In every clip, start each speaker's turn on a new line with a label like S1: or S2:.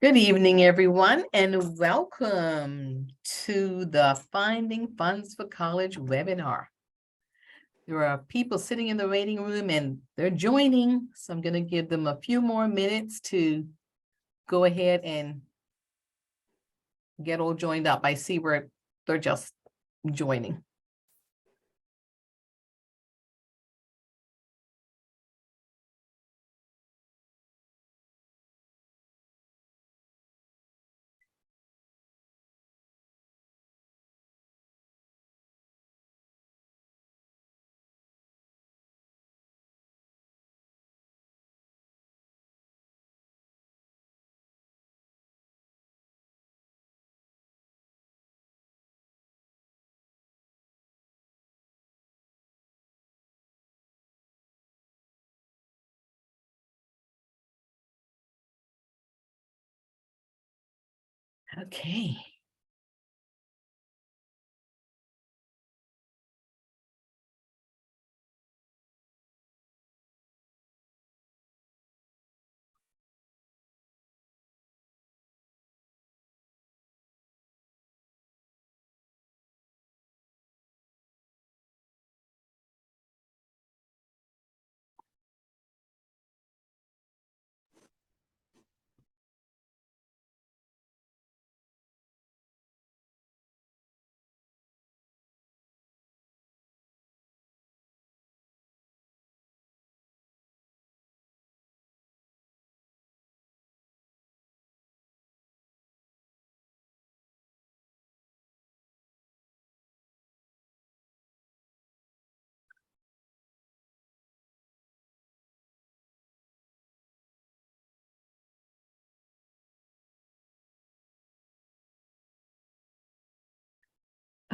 S1: Good evening, everyone, and welcome to the Finding Funds for College webinar. There are people sitting in the waiting room and they're joining, so I'm going to give them a few more minutes to go ahead and get all joined up. I see where they're just joining. Okay.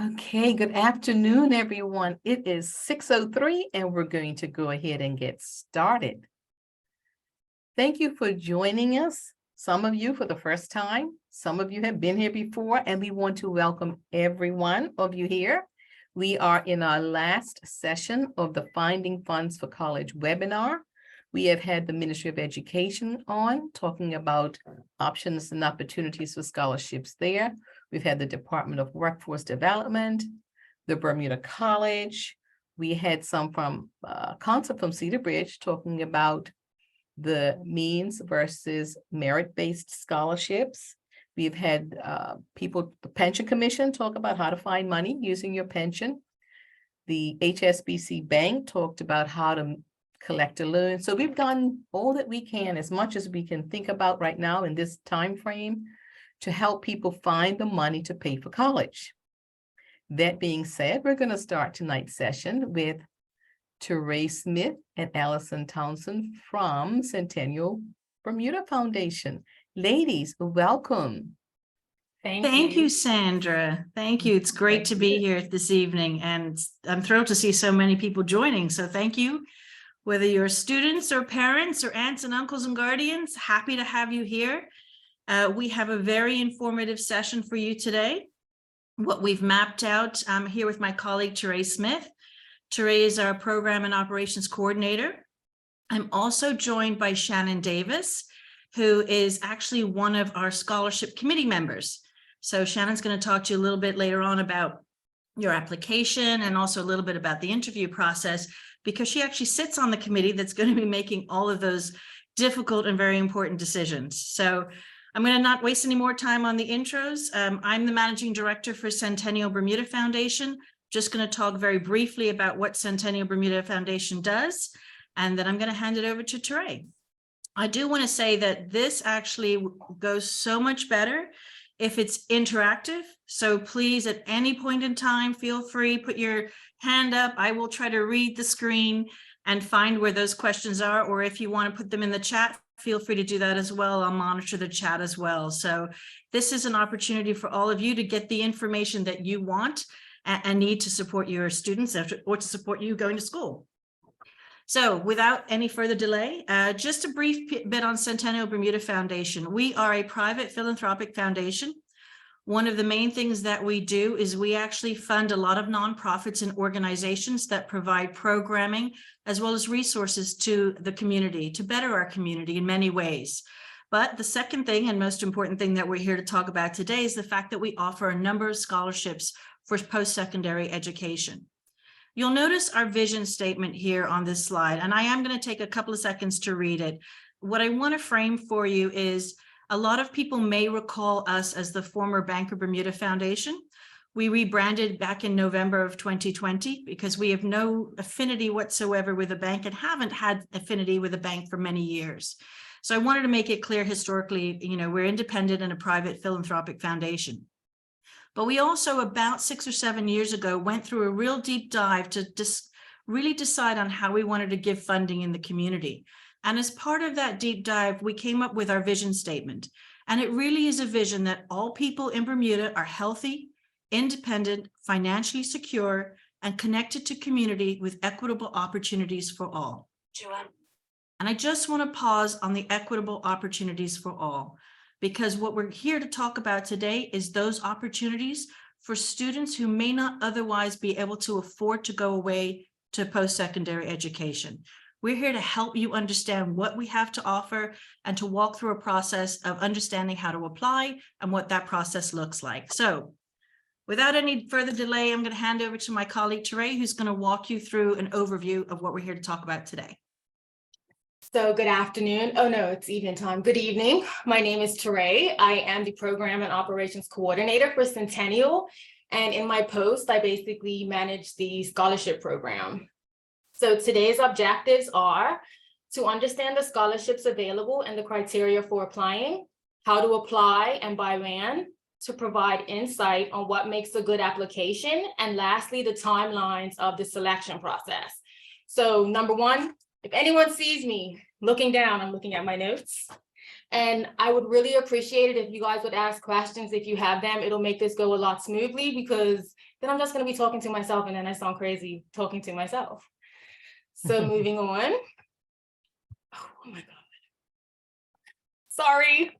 S1: Okay, good afternoon, everyone. It is 6:03 and we're going to go ahead and get started. Thank you for joining us. Some of you for the first time, some of you have been here before, and we want to welcome every one of you here. We are in our last session of the Finding Funds for College webinar. We have had the Ministry of Education on talking about options and opportunities for scholarships there. We've had the Department of Workforce Development, the Bermuda College. We had some from Council from Cedar Bridge talking about the means versus merit-based scholarships. We've had people, the Pension Commission, talk about how to find money using your pension. The HSBC Bank talked about how to collect a loan. So we've done all that we can, as much as we can think about right now in this time frame, to help people find the money to pay for college. That being said, we're going to start tonight's session with Terre Smith and Allison Towlson from Centennial Bermuda Foundation. Ladies, welcome.
S2: Thank you, Sandra. Thank you. It's great to be here this evening, and I'm thrilled to see so many people joining. So thank you. Whether you're students or parents or aunts and uncles and guardians, happy to have you here. We have a very informative session for you today. What we've mapped out, I'm here with my colleague, Terre Smith. Terre is our program and operations coordinator. I'm also joined by Shannon Davis, who is actually one of our scholarship committee members. So Shannon's going to talk to you a little bit later on about your application and also a little bit about the interview process, because she actually sits on the committee that's going to be making all of those difficult and very important decisions. So I'm going to not waste any more time on the intros. I'm the managing director for Centennial Bermuda Foundation. Just going to talk very briefly about what Centennial Bermuda Foundation does, and then I'm going to hand it over to Terre. I do want to say that this actually goes so much better if it's interactive. So please, at any point in time, feel free, put your hand up. I will try to read the screen and find where those questions are, or if you want to put them in the chat, feel free to do that as well. I'll monitor the chat as well. So this is an opportunity for all of you to get the information that you want and need to support your students or to support you going to school. So without any further delay, just a brief bit on Centennial Bermuda Foundation. We are a private philanthropic foundation. One of the main things that we do is we actually fund a lot of nonprofits and organizations that provide programming as well as resources to the community, to better our community in many ways. But the second thing and most important thing that we're here to talk about today is the fact that we offer a number of scholarships for post-secondary education. You'll notice our vision statement here on this slide, and I am going to take a couple of seconds to read it. What I want to frame for you is a lot of people may recall us as the former Bank of Bermuda Foundation. We rebranded back in November of 2020 because we have no affinity whatsoever with a bank and haven't had affinity with a bank for many years. So I wanted to make it clear historically, we're independent and a private philanthropic foundation. But we also, about 6 or 7 years ago, went through a real deep dive to really decide on how we wanted to give funding in the community. And as part of that deep dive, we came up with our vision statement. And it really is a vision that all people in Bermuda are healthy, independent, financially secure, and connected to community with equitable opportunities for all. And I just want to pause on the equitable opportunities for all, because what we're here to talk about today is those opportunities for students who may not otherwise be able to afford to go away to post-secondary education. We're here to help you understand what we have to offer and to walk through a process of understanding how to apply and what that process looks like. So without any further delay, I'm going to hand over to my colleague, Terre, who's going to walk you through an overview of what we're here to talk about today.
S3: So good afternoon. Oh no, it's evening time. Good evening. My name is Terre. I am the Program and Operations Coordinator for Centennial. And in my post, I basically manage the scholarship program. So today's objectives are to understand the scholarships available and the criteria for applying, how to apply and by when, to provide insight on what makes a good application, and lastly, the timelines of the selection process. So number one, if anyone sees me looking down, I'm looking at my notes. And I would really appreciate it if you guys would ask questions if you have them. It'll make this go a lot smoothly, because then I'm just going to be talking to myself and then I sound crazy talking to myself. So moving on. Oh my God. Sorry.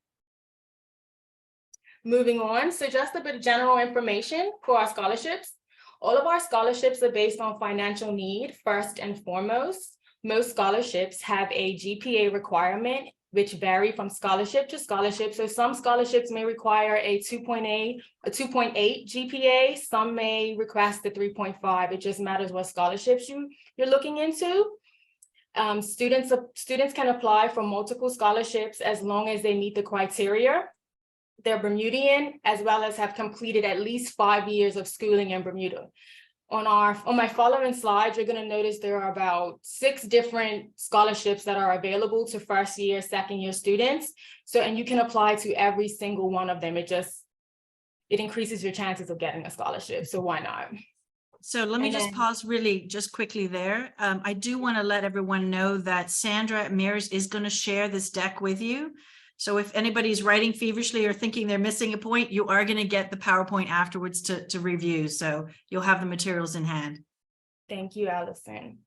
S3: Moving on. So just a bit of general information for our scholarships. All of our scholarships are based on financial need first and foremost. Most scholarships have a GPA requirement, which vary from scholarship to scholarship. So some scholarships may require a 2.8 GPA. Some may request a 3.5. It just matters what scholarships you're looking into. Students can apply for multiple scholarships as long as they meet the criteria. They're Bermudian, as well as have completed at least 5 years of schooling in Bermuda. On my following slides, you're going to notice there are about 6 different scholarships that are available to first year, second year students. So, and you can apply to every single one of them. It increases your chances of getting a scholarship. So why not?
S2: So let me just pause really just quickly there. I do want to let everyone know that Sandra Mears is going to share this deck with you. So if anybody's writing feverishly or thinking they're missing a point, you are going to get the PowerPoint afterwards to review. So you'll have the materials in hand.
S3: Thank you, Allison.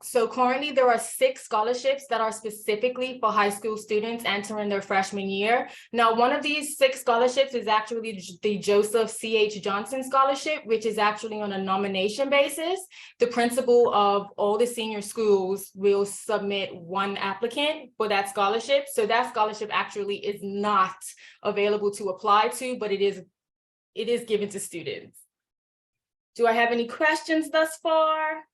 S3: So currently there are 6 scholarships that are specifically for high school students entering their freshman year. Now, one of these 6 scholarships is actually the Joseph C.H. Johnson Scholarship, which is actually on a nomination basis. The principal of all the senior schools will submit one applicant for that scholarship. So that scholarship actually is not available to apply to, but it is given to students. Do I have any questions thus far?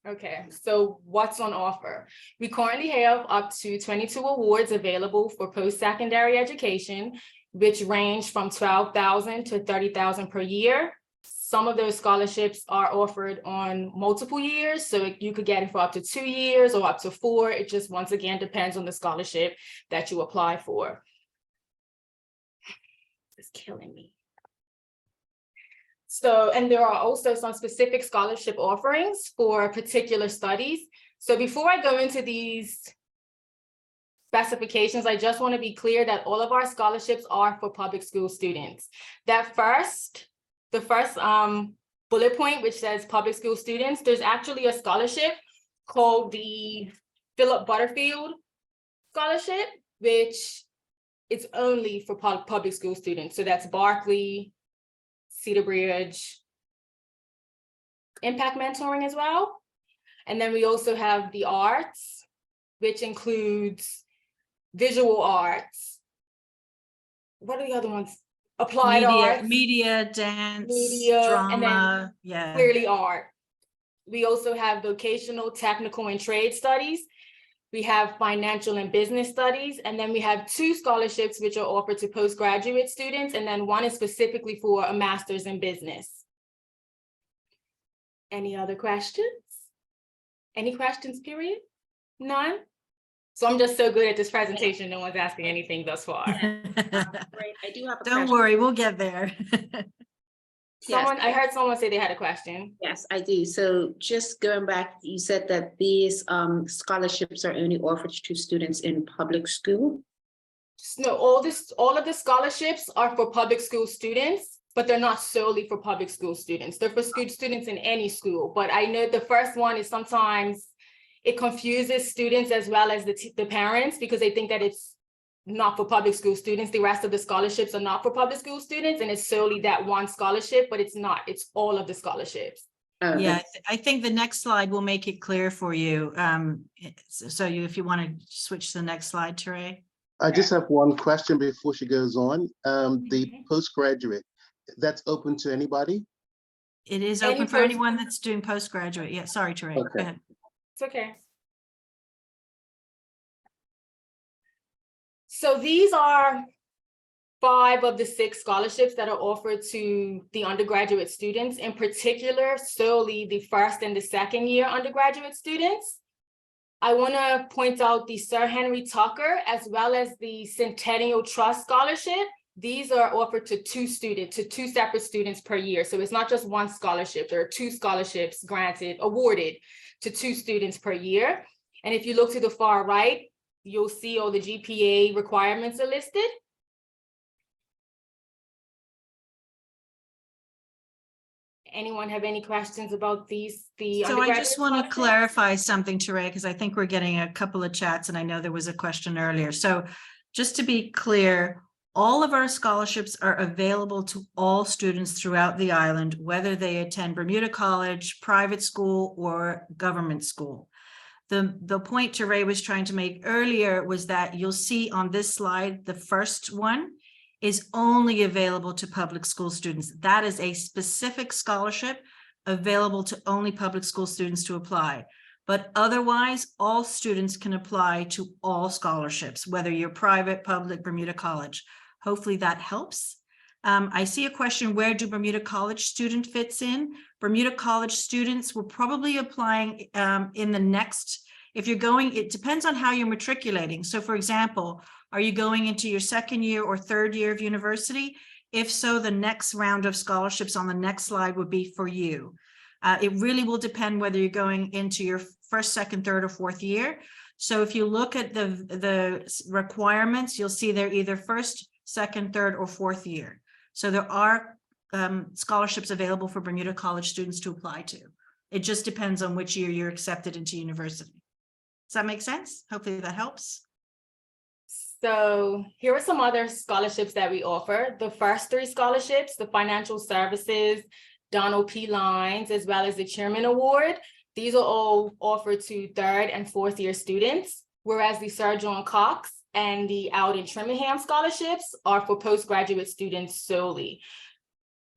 S3: Okay, so what's on offer? We currently have up to 22 awards available for post-secondary education, which range from $12,000 to $30,000 per year. Some of those scholarships are offered on multiple years, so you could get it for up to 2 years or up to 4. It just once again depends on the scholarship that you apply for. It's killing me. So, and there are also some specific scholarship offerings for particular studies. So before I go into these specifications, I just want to be clear that all of our scholarships are for public school students. The first bullet point, which says public school students, there's actually a scholarship called the Philip Butterfield Scholarship, which is only for public school students. So that's Berkeley, Cedar Bridge, Impact Mentoring as well. And then we also have the arts, which includes visual arts. What are the other ones? Applied arts.
S2: Media, dance,
S3: Media, and then
S2: drama, yeah.
S3: Clearly art. We also have vocational, technical, and trade studies. We have financial and business studies, and then we have 2 scholarships which are offered to postgraduate students, and then one is specifically for a master's in business. Any other questions? Any questions, period? None? So I'm just so good at this presentation, no one's asking anything thus far.
S4: Great, I do have a
S2: Don't
S4: question.
S2: worry, we'll get there.
S3: Someone, I heard someone say they had a question.
S4: Yes, I do. So just going back, you said that these scholarships are only offered to students in public school.
S3: No, all of the scholarships are for public school students, but they're not solely for public school students. They're for students in any school. But I know the first one is sometimes it confuses students as well as the parents, because they think that it's not for public school students. The rest of the scholarships are not for public school students, and it's solely that one scholarship, but it's not. It's all of the scholarships.
S2: Yeah, I think the next slide will make it clear for you. So if you want to switch to the next slide, Teray.
S5: I just have one question before she goes on. The postgraduate, that's open to anybody?
S2: It is
S3: Any
S2: open for
S3: post-
S2: anyone that's doing postgraduate. Yeah, sorry, Teray. Go
S5: Okay.
S2: ahead.
S3: It's okay. So these are 5 of the 6 scholarships that are offered to the undergraduate students, in particular, solely the first and the second year undergraduate students. I want to point out the Sir Henry Tucker as well as the Centennial Trust Scholarship. These are offered to 2 separate students per year. So it's not just one scholarship. There are 2 scholarships awarded to 2 students per year. And if you look to the far right, you'll see all the GPA requirements are listed. Anyone have any questions about these?
S2: So I just want to clarify something, Teray, because I think we're getting a couple of chats, and I know there was a question earlier. So just to be clear, all of our scholarships are available to all students throughout the island, whether they attend Bermuda College, private school, or government school. The point Teray was trying to make earlier was that you'll see on this slide, the first one is only available to public school students. That is a specific scholarship available to only public school students to apply. But otherwise, all students can apply to all scholarships, whether you're private, public, Bermuda College. Hopefully that helps. I see a question, where do Bermuda College student fits in? Bermuda College students will probably applying in the next, if you're going, it depends on how you're matriculating. So for example, are you going into your second year or third year of university? If so, the next round of scholarships on the next slide would be for you. It really will depend whether you're going into your first, second, third, or fourth year. So if you look at the requirements, you'll see they're either first, second, third, or fourth year. So there are scholarships available for Bermuda College students to apply to. It just depends on which year you're accepted into university. Does that make sense? Hopefully that helps.
S3: So here are some other scholarships that we offer. The first 3 scholarships, the Financial Services, Donald P. Lines, as well as the Chairman Award. These are all offered to 3rd and 4th year students, whereas the Sir John Cox and the Alden Trimmingham scholarships are for postgraduate students solely.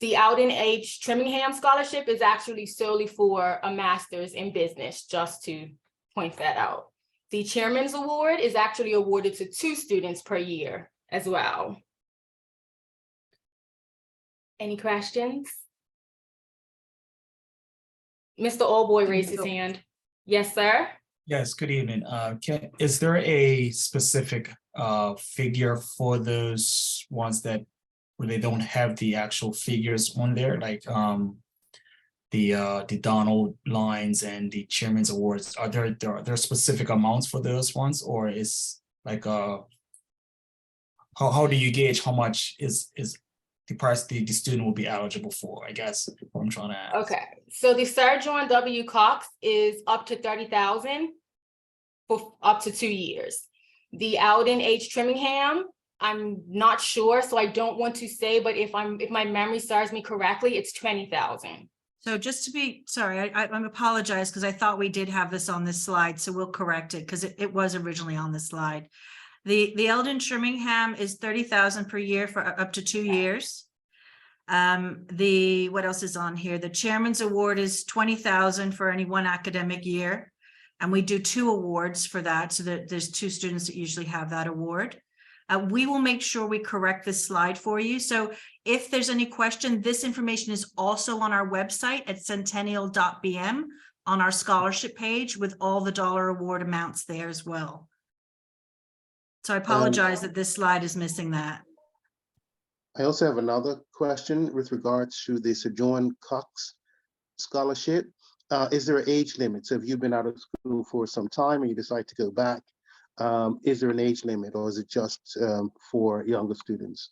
S3: The Alden H. Trimmingham scholarship is actually solely for a master's in business, just to point that out. The Chairman's Award is actually awarded to 2 students per year as well. Any questions? Mr. Allboy raised his hand. Yes, sir.
S6: Yes, good evening. Is there a specific figure for those ones that where they don't have the actual figures on there, like the Donald Lines and the Chairman's Awards? Are there specific amounts for those ones, or is like how do you gauge how much is the price the student will be eligible for? I guess what I'm trying to ask.
S3: Okay, so the Sir John W. Cox is up to $30,000 for up to 2 years. The Alden H. Trimmingham, I'm not sure, so I don't want to say, but if my memory serves me correctly, it's $20,000.
S2: So just to be, sorry, I apologize because I thought we did have this on this slide, so we'll correct it because it was originally on the slide. The Eldon Birmingham is 30,000 per year for up to 2 years. What else is on here? The Chairman's Award is 20,000 for any one academic year. And we do 2 awards for that, so that there's 2 students that usually have that award. We will make sure we correct this slide for you. So if there's any question, this information is also on our website at centennial.bm on our scholarship page with all the dollar award amounts there as well. So I apologize that this slide is missing that.
S5: I also have another question with regards to the Sojourn Cox Scholarship. Is there an age limit? So if you've been out of school for some time and you decide to go back, is there an age limit, or is it just for younger students?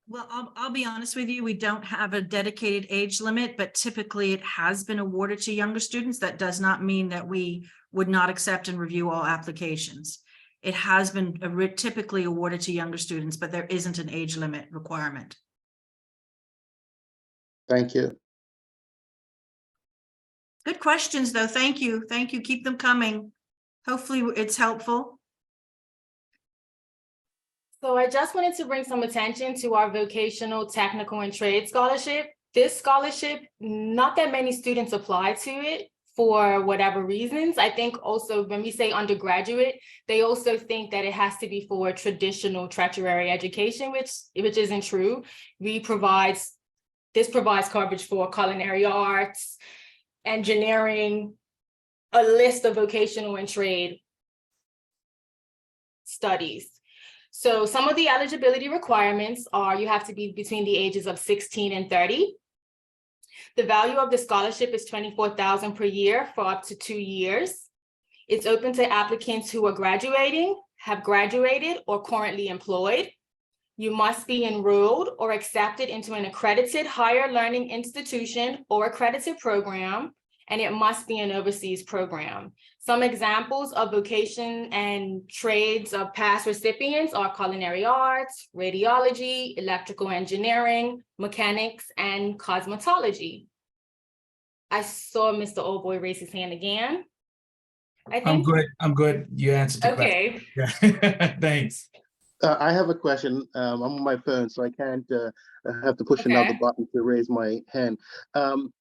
S2: Well, I'll be honest with you, we don't have a dedicated age limit, but typically it has been awarded to younger students. That does not mean that we would not accept and review all applications. It has been typically awarded to younger students, but there isn't an age limit requirement.
S5: Thank you.
S2: Good questions, though. Thank you. Thank you. Keep them coming. Hopefully it's helpful.
S3: So I just wanted to bring some attention to our vocational, technical, and trade scholarship. This scholarship, not that many students apply to it for whatever reasons. I think also when we say undergraduate, they also think that it has to be for traditional tertiary education, which isn't true. This provides coverage for culinary arts, engineering, a list of vocational and trade studies. So some of the eligibility requirements are you have to be between the ages of 16 and 30. The value of the scholarship is $24,000 per year for up to 2 years. It's open to applicants who are graduating, have graduated, or currently employed. You must be enrolled or accepted into an accredited higher learning institution or accredited program, and it must be an overseas program. Some examples of vocation and trades of past recipients are culinary arts, radiology, electrical engineering, mechanics, and cosmetology. I saw Mr. Oldboy raise his hand again.
S6: I'm good. You answered the
S3: Okay.
S6: question. Yeah. Thanks.
S5: I have a question. I'm on my phone, so I can't have to push another button to raise my hand.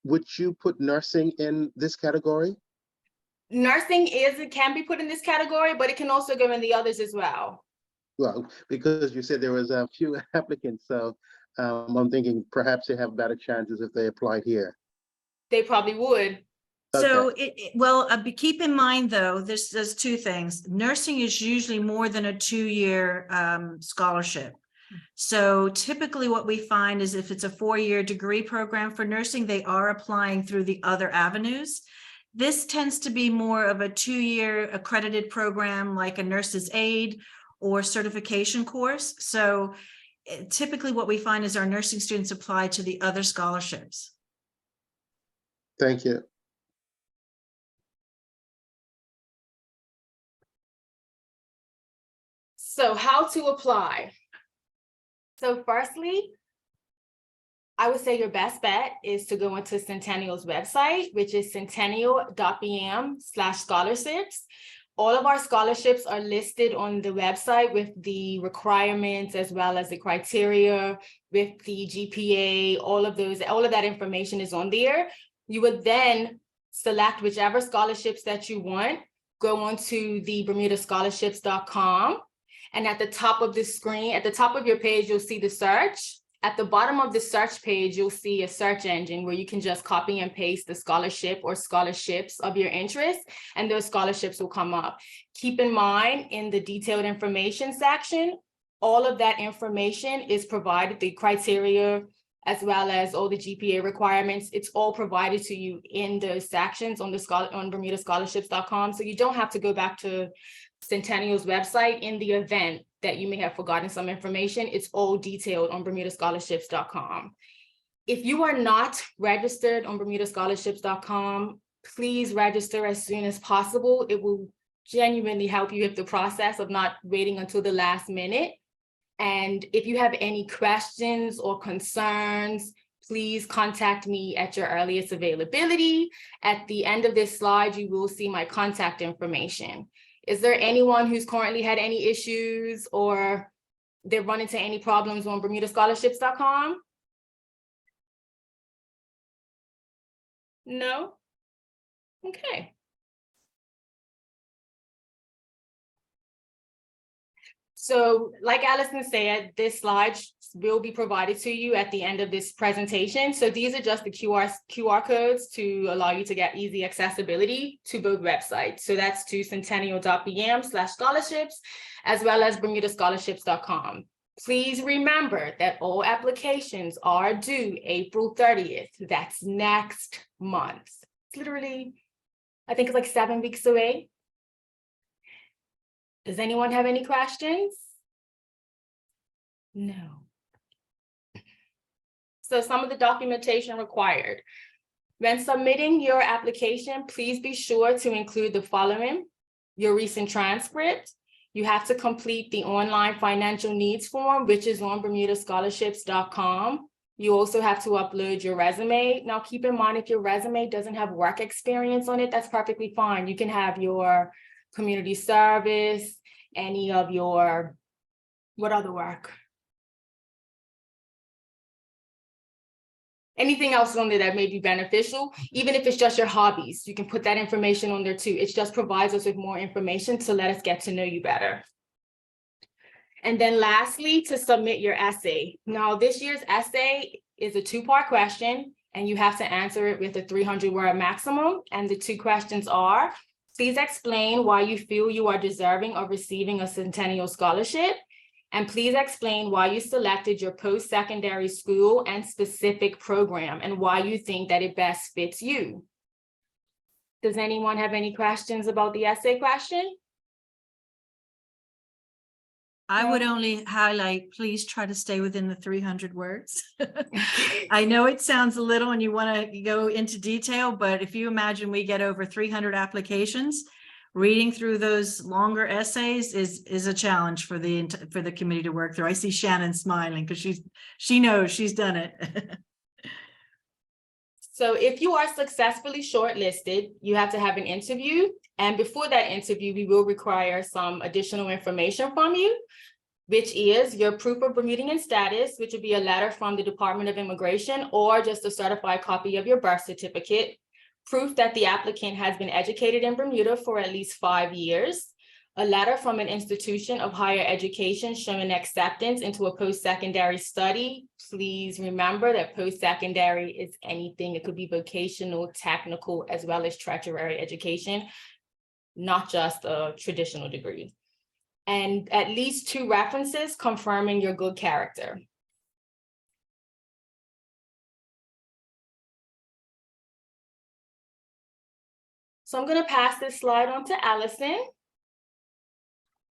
S5: Would you put nursing in this category?
S3: Nursing can be put in this category, but it can also go in the others as well.
S5: Well, because you said there was a few applicants, so I'm thinking perhaps they have better chances if they applied here.
S3: They probably would.
S2: So keep in mind, though, there's 2 things. Nursing is usually more than a 2-year scholarship. So typically what we find is if it's a 4-year degree program for nursing, they are applying through the other avenues. This tends to be more of a 2-year accredited program, like a nurse's aide or certification course. So typically what we find is our nursing students apply to the other scholarships.
S5: Thank you.
S3: So how to apply? So firstly, I would say your best bet is to go into Centennial's website, which is centennial.bm/scholarships. All of our scholarships are listed on the website with the requirements as well as the criteria, with the GPA, all of that information is on there. You would then select whichever scholarships that you want, go onto the bermudascholarships.com. And at the top of the screen, at the top of your page, you'll see the search. At the bottom of the search page, you'll see a search engine where you can just copy and paste the scholarship or scholarships of your interest, and those scholarships will come up. Keep in mind, in the detailed information section, all of that information is provided, the criteria, as well as all the GPA requirements. It's all provided to you in those sections on bermudascholarships.com. So you don't have to go back to Centennial's website in the event that you may have forgotten some information. It's all detailed on bermudascholarships.com. If you are not registered on bermudascholarships.com, please register as soon as possible. It will genuinely help you with the process of not waiting until the last minute. And if you have any questions or concerns, please contact me at your earliest availability. At the end of this slide, you will see my contact information. Is there anyone who's currently had any issues or they've run into any problems on BermudaScholarships.com? No? Okay. So like Allison said, this slide will be provided to you at the end of this presentation. So these are just the QR codes to allow you to get easy accessibility to both websites. So that's to centennial.bm/scholarships, as well as BermudaScholarships.com. Please remember that all applications are due April 30th. That's next month. It's literally, I think it's like 7 weeks away. Does anyone have any questions? No. So some of the documentation required. When submitting your application, please be sure to include the following: your recent transcript. You have to complete the online financial needs form, which is on BermudaScholarships.com. You also have to upload your resume. Now, keep in mind, if your resume doesn't have work experience on it, that's perfectly fine. You can have your community service, any of your, what other work? Anything else on there that may be beneficial, even if it's just your hobbies, you can put that information on there too. It just provides us with more information to let us get to know you better. And then lastly, to submit your essay. Now, this year's essay is a 2-part question, and you have to answer it with a 300-word maximum. And the 2 questions are: please explain why you feel you are deserving of receiving a Centennial Scholarship. And please explain why you selected your post-secondary school and specific program and why you think that it best fits you. Does anyone have any questions about the essay question?
S2: I would only highlight, please try to stay within the 300 words. I know it sounds a little and you want to go into detail, but if you imagine we get over 300 applications, reading through those longer essays is a challenge for the committee to work through. I see Shannon smiling because she knows she's done it.
S3: So if you are successfully shortlisted, you have to have an interview. And before that interview, we will require some additional information from you, which is your proof of Bermudian status, which would be a letter from the Department of Immigration or just a certified copy of your birth certificate. Proof that the applicant has been educated in Bermuda for at least 5 years, a letter from an institution of higher education showing acceptance into a post-secondary study. Please remember that post-secondary is anything. It could be vocational, technical, as well as tertiary education, not just a traditional degree. And at least 2 references confirming your good character. So I'm going to pass this slide on to Allison.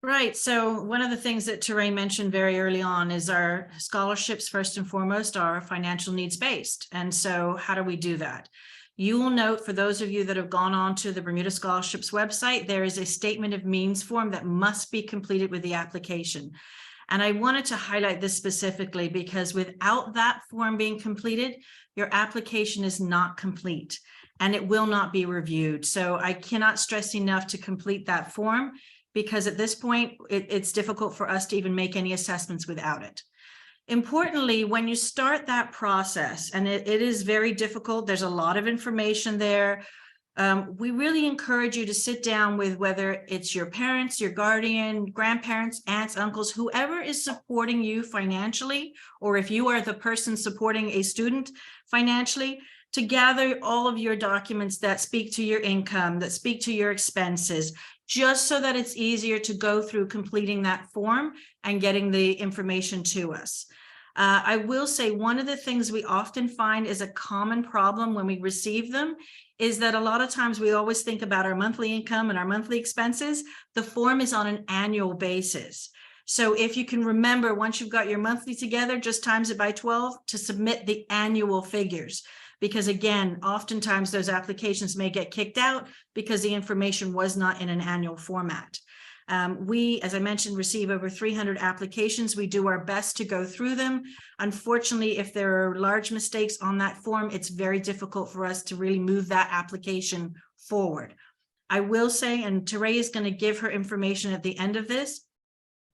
S2: Right. So one of the things that Terrain mentioned very early on is our scholarships, first and foremost, are financial needs based. And so how do we do that? You will note, for those of you that have gone on to the Bermuda Scholarships website, there is a statement of means form that must be completed with the application. And I wanted to highlight this specifically because without that form being completed, your application is not complete and it will not be reviewed. So I cannot stress enough to complete that form, because at this point, it's difficult for us to even make any assessments without it. Importantly, when you start that process, and it is very difficult, there's a lot of information there. We really encourage you to sit down with, whether it's your parents, your guardian, grandparents, aunts, uncles, whoever is supporting you financially, or if you are the person supporting a student financially, to gather all of your documents that speak to your income, that speak to your expenses, just so that it's easier to go through completing that form and getting the information to us. I will say one of the things we often find is a common problem when we receive them is that a lot of times we always think about our monthly income and our monthly expenses. The form is on an annual basis. So if you can remember, once you've got your monthly together, just times it by 12 to submit the annual figures. Because again, oftentimes those applications may get kicked out because the information was not in an annual format. We, as I mentioned, receive over 300 applications. We do our best to go through them. Unfortunately, if there are large mistakes on that form, it's very difficult for us to really move that application forward. I will say, and Teray is going to give her information at the end of this,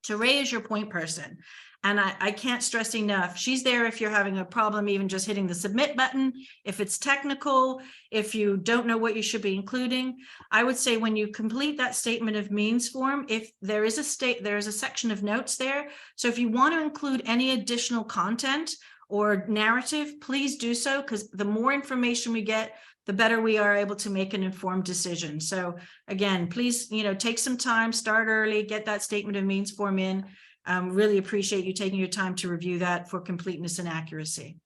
S2: Teray is your point person. And I can't stress enough, she's there if you're having a problem, even just hitting the submit button, if it's technical, if you don't know what you should be including. I would say when you complete that statement of means form, if there is a section of notes there. So if you want to include any additional content or narrative, please do so, because the more information we get, the better we are able to make an informed decision. So again, please, take some time, start early, get that statement of means form in. Really appreciate you taking your time to review that for completeness and accuracy.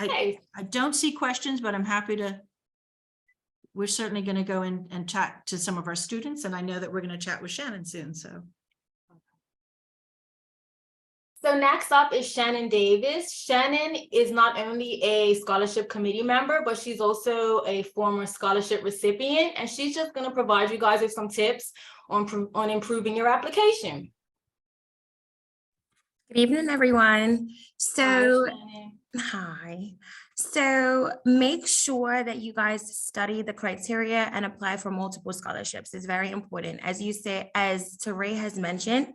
S3: Okay.
S2: I don't see questions, but I'm happy to. We're certainly going to go in and chat to some of our students, and I know that we're going to chat with Shannon soon.
S3: So next up is Shannon Davis. Shannon is not only a scholarship committee member, but she's also a former scholarship recipient, and she's just going to provide you guys with some tips on improving your application.
S7: Good evening, everyone. So, hi. So make sure that you guys study the criteria and apply for multiple scholarships. It's very important. As you say, as Teray has mentioned,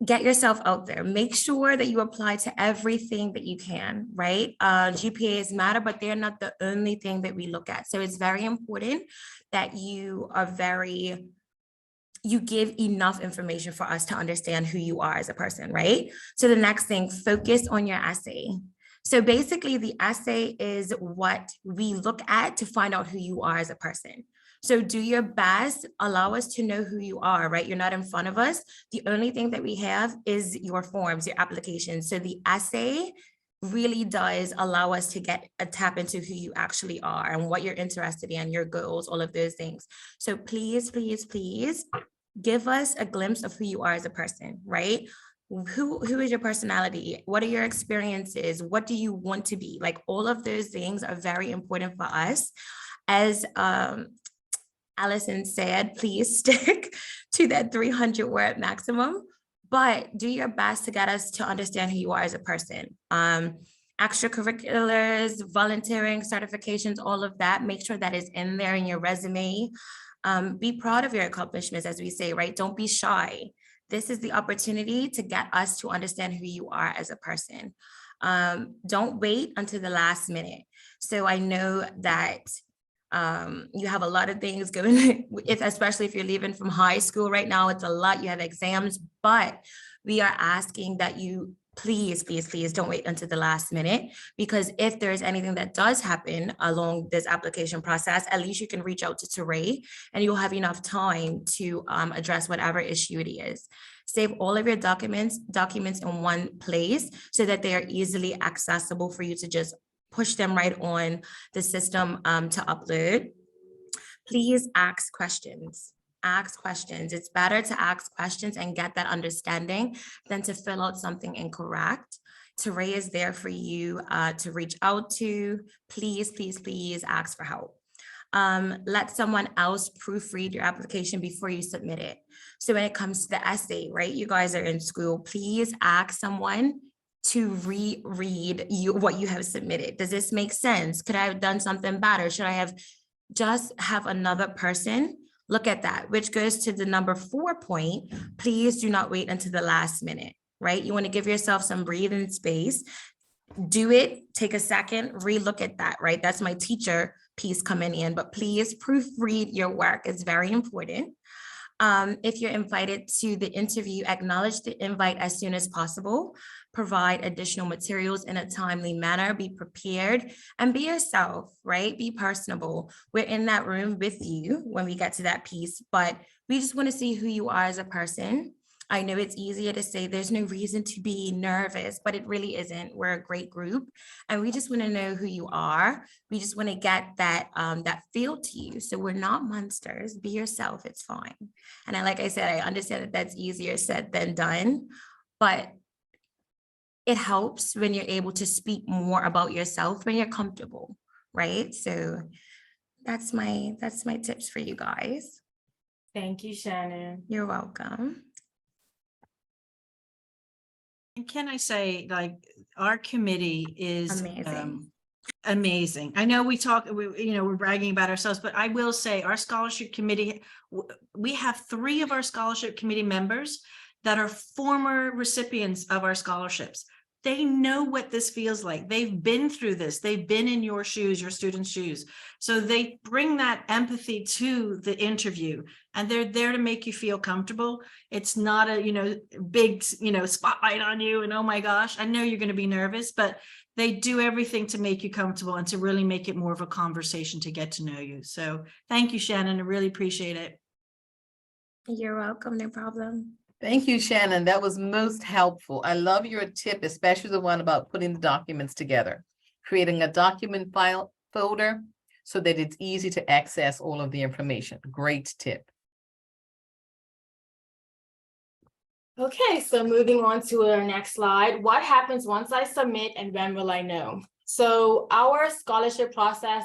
S7: get yourself out there. Make sure that you apply to everything that you can, right? GPAs matter, but they're not the only thing that we look at. So it's very important that you give enough information for us to understand who you are as a person, right? So the next thing, focus on your essay. So basically the essay is what we look at to find out who you are as a person. So do your best, allow us to know who you are, right? You're not in front of us. The only thing that we have is your forms, your applications. So the essay really does allow us to get a tap into who you actually are and what you're interested in, your goals, all of those things. So please, please, please give us a glimpse of who you are as a person, right? Who is your personality? What are your experiences? What do you want to be? Like all of those things are very important for us. As Allison said, please stick to that 300-word maximum, but do your best to get us to understand who you are as a person. Extracurriculars, volunteering, certifications, all of that, make sure that is in there in your resume. Be proud of your accomplishments, as we say, right? Don't be shy. This is the opportunity to get us to understand who you are as a person. Don't wait until the last minute. So I know that you have a lot of things going, especially if you're leaving from high school right now, it's a lot, you have exams, but we are asking that you please, please, please don't wait until the last minute, because if there's anything that does happen along this application process, at least you can reach out to Teray and you'll have enough time to address whatever issue it is. Save all of your documents in one place so that they are easily accessible for you to just push them right on the system to upload. Please ask questions. Ask questions. It's better to ask questions and get that understanding than to fill out something incorrect. Teray is there for you to reach out to. Please, please, please ask for help. Let someone else proofread your application before you submit it. So when it comes to the essay, right, you guys are in school, please ask someone to reread what you have submitted. Does this make sense? Could I have done something better? Should I have just have another person look at that? Which goes to the number 4 point. Please do not wait until the last minute, right? You want to give yourself some breathing space. Do it, take a second, relook at that, right? That's my teacher piece coming in, but please proofread your work. It's very important. If you're invited to the interview, acknowledge the invite as soon as possible. Provide additional materials in a timely manner. Be prepared and be yourself, right? Be personable. We're in that room with you when we get to that piece, but we just want to see who you are as a person. I know it's easier to say there's no reason to be nervous, but it really isn't. We're a great group and we just want to know who you are. We just want to get that that feel to you. So we're not monsters. Be yourself. It's fine. And like I said, I understand that that's easier said than done, but it helps when you're able to speak more about yourself when you're comfortable, right? So That's my tips for you guys.
S3: Thank you, Shannon.
S7: You're welcome.
S2: And can I say, like, our committee is
S7: Amazing.
S2: amazing. I know we're bragging about ourselves, but I will say our scholarship committee, we have 3 of our scholarship committee members that are former recipients of our scholarships. They know what this feels like. They've been through this. They've been in your shoes, your students' shoes. So they bring that empathy to the interview, and they're there to make you feel comfortable. It's not a, big, spotlight on you and, oh my gosh, I know you're going to be nervous, but they do everything to make you comfortable and to really make it more of a conversation to get to know you. So thank you, Shannon. I really appreciate it.
S7: You're welcome. No problem.
S1: Thank you, Shannon. That was most helpful. I love your tip, especially the one about putting the documents together, creating a document file folder so that it's easy to access all of the information. Great tip.
S3: Okay, so moving on to our next slide. What happens once I submit and when will I know? So our scholarship process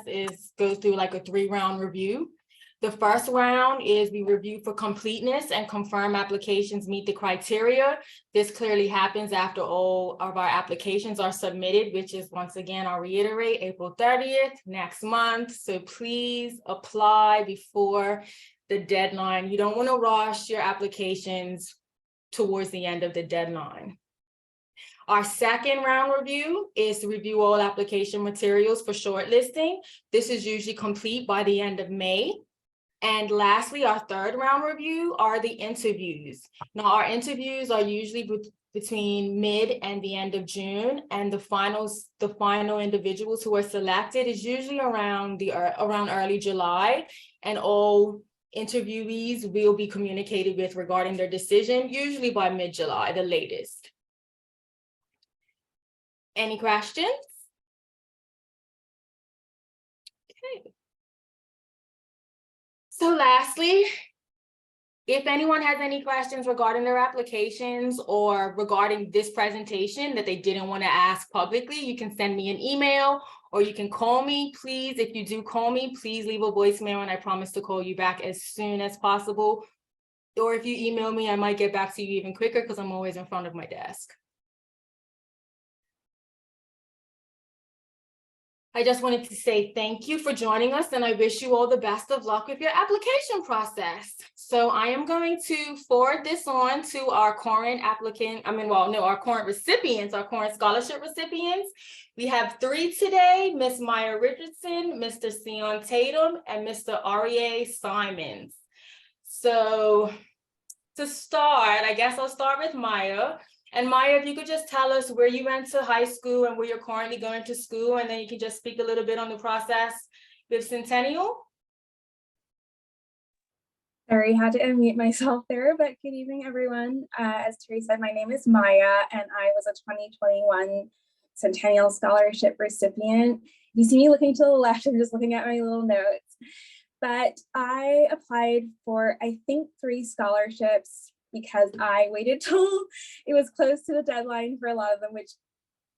S3: goes through like a 3-round review. The first round is we review for completeness and confirm applications meet the criteria. This clearly happens after all of our applications are submitted, which is, once again, I'll reiterate, April 30th, next month. So please apply before the deadline. You don't want to rush your applications towards the end of the deadline. Our second round review is to review all application materials for shortlisting. This is usually complete by the end of May. And lastly, our third round review are the interviews. Now, our interviews are usually between mid and the end of June, and the final individuals who are selected is usually around early July, and all interviewees will be communicated with regarding their decision, usually by mid-July, the latest. Any questions? Okay. So lastly, if anyone has any questions regarding their applications or regarding this presentation that they didn't want to ask publicly, you can send me an email or you can call me. Please, if you do call me, please leave a voicemail and I promise to call you back as soon as possible. Or if you email me, I might get back to you even quicker because I'm always in front of my desk. I just wanted to say thank you for joining us and I wish you all the best of luck with your application process. So I am going to forward this on to our current our current recipients, our current scholarship recipients. We have 3 today, Miss Maya Richardson, Mr. Seon Tatem, and Mr. Ahria Simons. So to start, I guess I'll start with Maya. And Maya, if you could just tell us where you went to high school and where you're currently going to school, and then you can just speak a little bit on the process with Centennial.
S8: Sorry, had to unmute myself there, but good evening, everyone. As Terry said, my name is Maya, and I was a 2021 Centennial Scholarship recipient. You see me looking to the left, I'm just looking at my little notes. But I applied for, I think, 3 scholarships because I waited till it was close to the deadline for a lot of them, which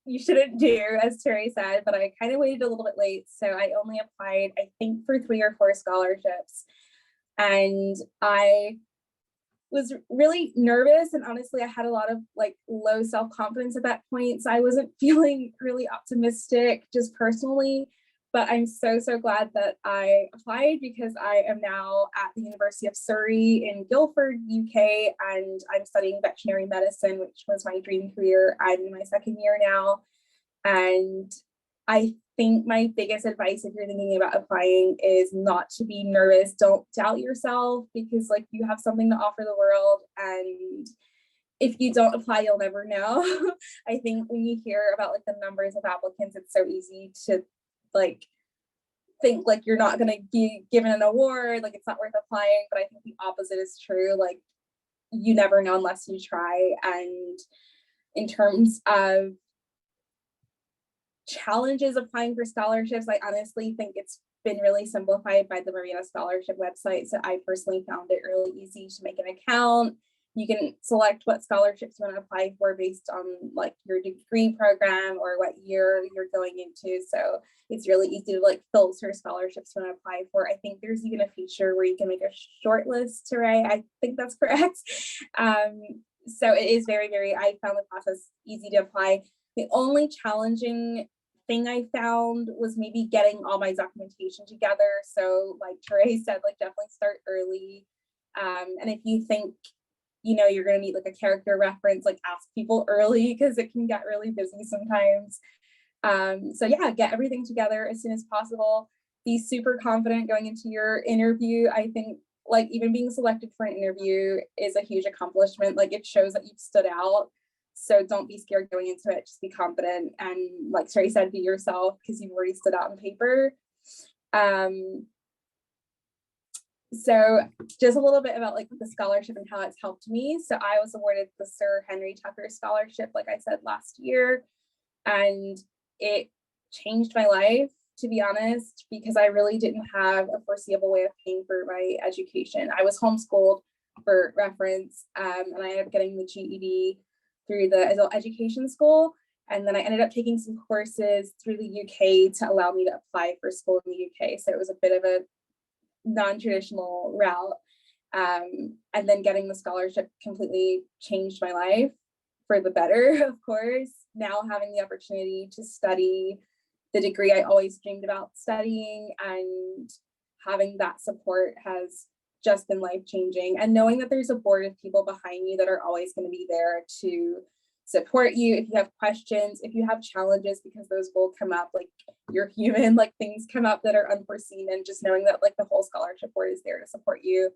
S8: you shouldn't do, as Terry said, but I kind of waited a little bit late. So I only applied, I think, for 3 or 4 scholarships. And I was really nervous. And honestly, I had a lot of low self-confidence at that point. So I wasn't feeling really optimistic just personally. But I'm so glad that I applied because I am now at the University of Surrey in Guildford, UK, and I'm studying veterinary medicine, which was my dream career. I'm in my 2nd year now. And I think my biggest advice if you're thinking about applying is not to be nervous. Don't doubt yourself because you have something to offer the world. And if you don't apply, you'll never know. I think when you hear about the numbers of applicants, it's so easy to think you're not going to be given an award, it's not worth applying. But I think the opposite is true. You never know unless you try. And in terms of challenges applying for scholarships, I honestly think it's been really simplified by the Marina Scholarship website. So I personally found it really easy to make an account You can select what scholarships you want to apply for based on like your degree program or what year you're going into. So it's really easy to like filter scholarships you want to apply for. I think there's even a feature where you can make a short list, right? I think that's correct. So it is I found the process easy to apply. The only challenging thing I found was maybe getting all my documentation together. So like Terre said, like definitely start early. And if you think, you know, you're going to need like a character reference, like ask people early because it can get really busy sometimes. So yeah, get everything together as soon as possible. Be super confident going into your interview. I think like even being selected for an interview is a huge accomplishment. Like it shows that you've stood out. So don't be scared going into it, just be confident. And like Terry said, be yourself because you've already stood out on paper. So just a little bit about like the scholarship and how it's helped me. So I was awarded the Sir Henry Tucker Scholarship, like I said, last year. And it changed my life, to be honest, because I really didn't have a foreseeable way of paying for my education. I was homeschooled for reference, and I ended up getting the GED through the adult education school. And then I ended up taking some courses through the UK to allow me to apply for school in the UK. So it was a bit of a non-traditional route. And then getting the scholarship completely changed my life for the better, of course. Now having the opportunity to study the degree I always dreamed about studying and having that support has just been life-changing. And knowing that there's a board of people behind you that are always going to be there to support you if you have questions, if you have challenges, because those will come up, like you're human, like things come up that are unforeseen, and just knowing that like the whole scholarship board is there to support you.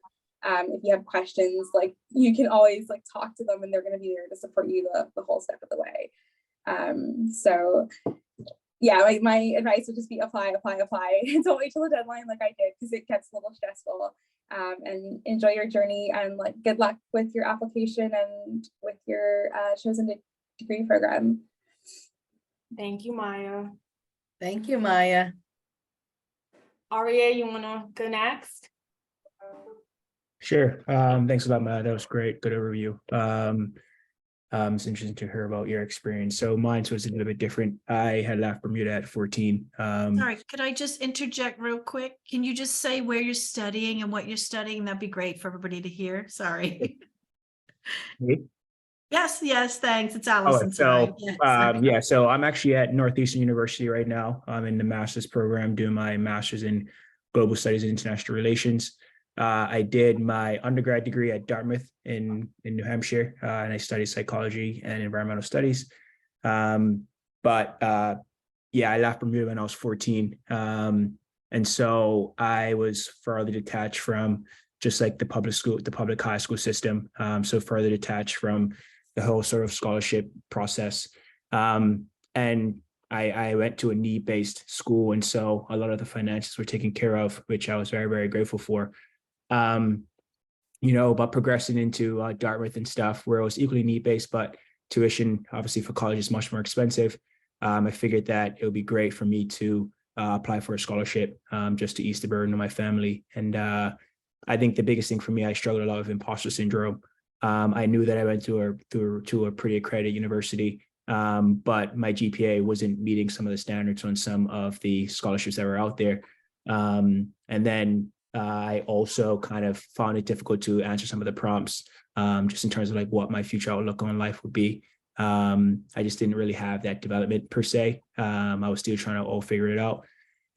S8: If you have questions, like you can always like talk to them and they're going to be there to support you the whole step of the way. So yeah, like my advice would just be apply. Don't wait till the deadline like I did, because it gets a little stressful. And enjoy your journey, and like good luck with your application and with your chosen degree program.
S3: Thank you, Maya.
S1: Thank you, Maya.
S3: Ahria, you want to go next?
S9: Sure. Thanks a lot, Matt. That was great. Good overview. It's interesting to hear about your experience. So mine was a little bit different. I had left Bermuda at 14.
S2: Sorry, could I just interject real quick? Can you just say where you're studying and what you're studying? That'd be great for everybody to hear. Sorry.
S9: Me?
S2: Yes, thanks. It's
S9: Oh,
S2: Allison.
S9: so
S2: Sorry.
S9: yeah, so I'm actually at Northeastern University right now. I'm in the master's program doing my master's in global studies and international relations. I did my undergrad degree at Dartmouth in New Hampshire, and I studied psychology and environmental studies. Yeah, I left Bermuda when I was 14. And so I was further detached from just like the public high school system. So further detached from the whole sort of scholarship process. And I went to a need-based school. And so a lot of the finances were taken care of, which I was very, very grateful for. But progressing into Dartmouth and stuff where it was equally need-based, but tuition obviously for college is much more expensive. I figured that it would be great for me to apply for a scholarship just to ease the burden on my family. And I think the biggest thing for me, I struggled a lot with imposter syndrome. I knew that I went to a pretty accredited university, but my GPA wasn't meeting some of the standards on some of the scholarships that were out there. And then I also kind of found it difficult to answer some of the prompts, just in terms of like what my future outlook on life would be. I just didn't really have that development per se. I was still trying to all figure it out.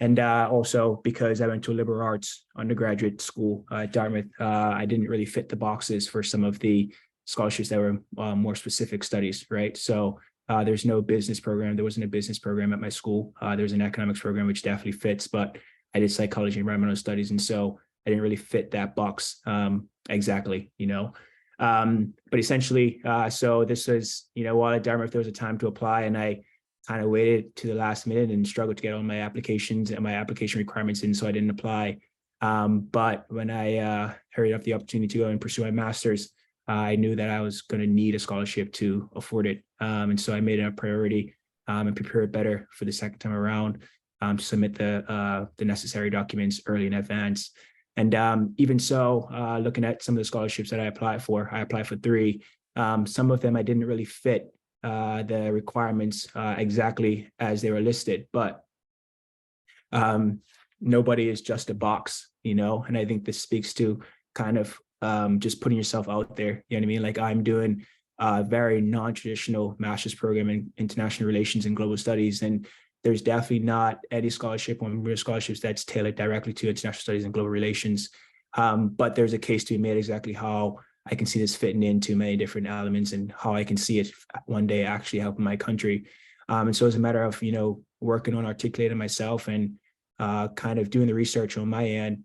S9: And also because I went to a liberal arts undergraduate school at Dartmouth, I didn't really fit the boxes for some of the scholarships that were more specific studies, right? So there's no business program. There wasn't a business program at my school. There's an economics program, which definitely fits, but I did psychology and environmental studies. And so I didn't really fit that box exactly, but essentially, so this was, while at Dartmouth, there was a time to apply, and I kind of waited to the last minute and struggled to get all my applications and my application requirements in, so I didn't apply. But when I hurried up the opportunity to go and pursue my master's, I knew that I was going to need a scholarship to afford it. And so I made it a priority and prepared better for the second time around to submit the necessary documents early in advance. And even so, looking at some of the scholarships that I applied for 3. Some of them I didn't really fit the requirements exactly as they were listed, but nobody is just a box, and I think this speaks to kind of just putting yourself out there. You know what I mean? Like, I'm doing a very non-traditional master's program in international relations and global studies, and there's definitely not any scholarship or scholarships that's tailored directly to international studies and global relations. But there's a case to be made exactly how I can see this fitting into many different elements and how I can see it one day actually helping my country. And so it's a matter of, working on articulating myself and kind of doing the research on my end,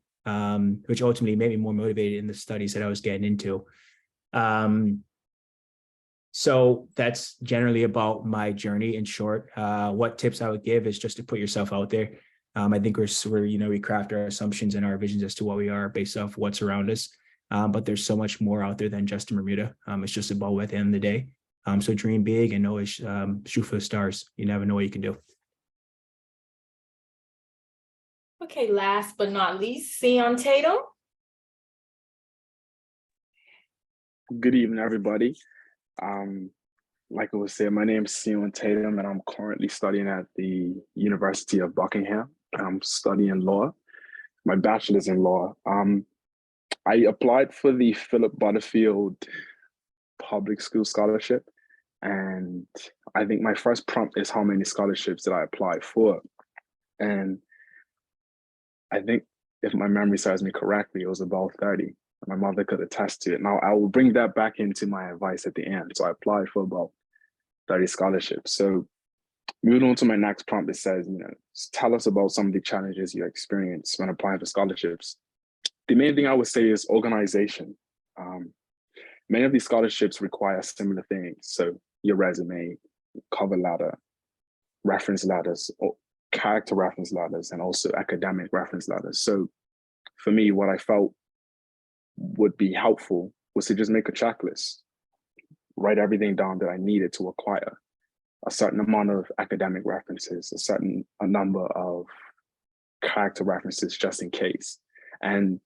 S9: which ultimately made me more motivated in the studies that I was getting into. So that's generally about my journey in short. What tips I would give is just to put yourself out there. I think we craft our assumptions and our visions as to what we are based off what's around us. But there's so much more out there than just in Bermuda. It's just about at the end of the day. So dream big and always shoot for the stars. You never know what you can do.
S3: Okay, last but not least, Seon Tatem.
S10: Good evening, everybody. Like it was said, my name is Seon Tatem, and I'm currently studying at the University of Buckingham. I'm studying law. My bachelor's in law. I applied for the Philip Butterfield Public School Scholarship, and I think my first prompt is how many scholarships did I apply for? And I think if my memory serves me correctly, it was about 30. My mother could attest to it. Now, I will bring that back into my advice at the end. So I applied for about 30 scholarships. So moving on to my next prompt, it says, tell us about some of the challenges you experienced when applying for scholarships. The main thing I would say is organization. Many of these scholarships require similar things. So your resume, cover letter, reference letters, or character reference letters, and also academic reference letters. So for me, what I felt would be helpful was to just make a checklist, write everything down that I needed to acquire, a certain amount of academic references, a number of character references just in case. And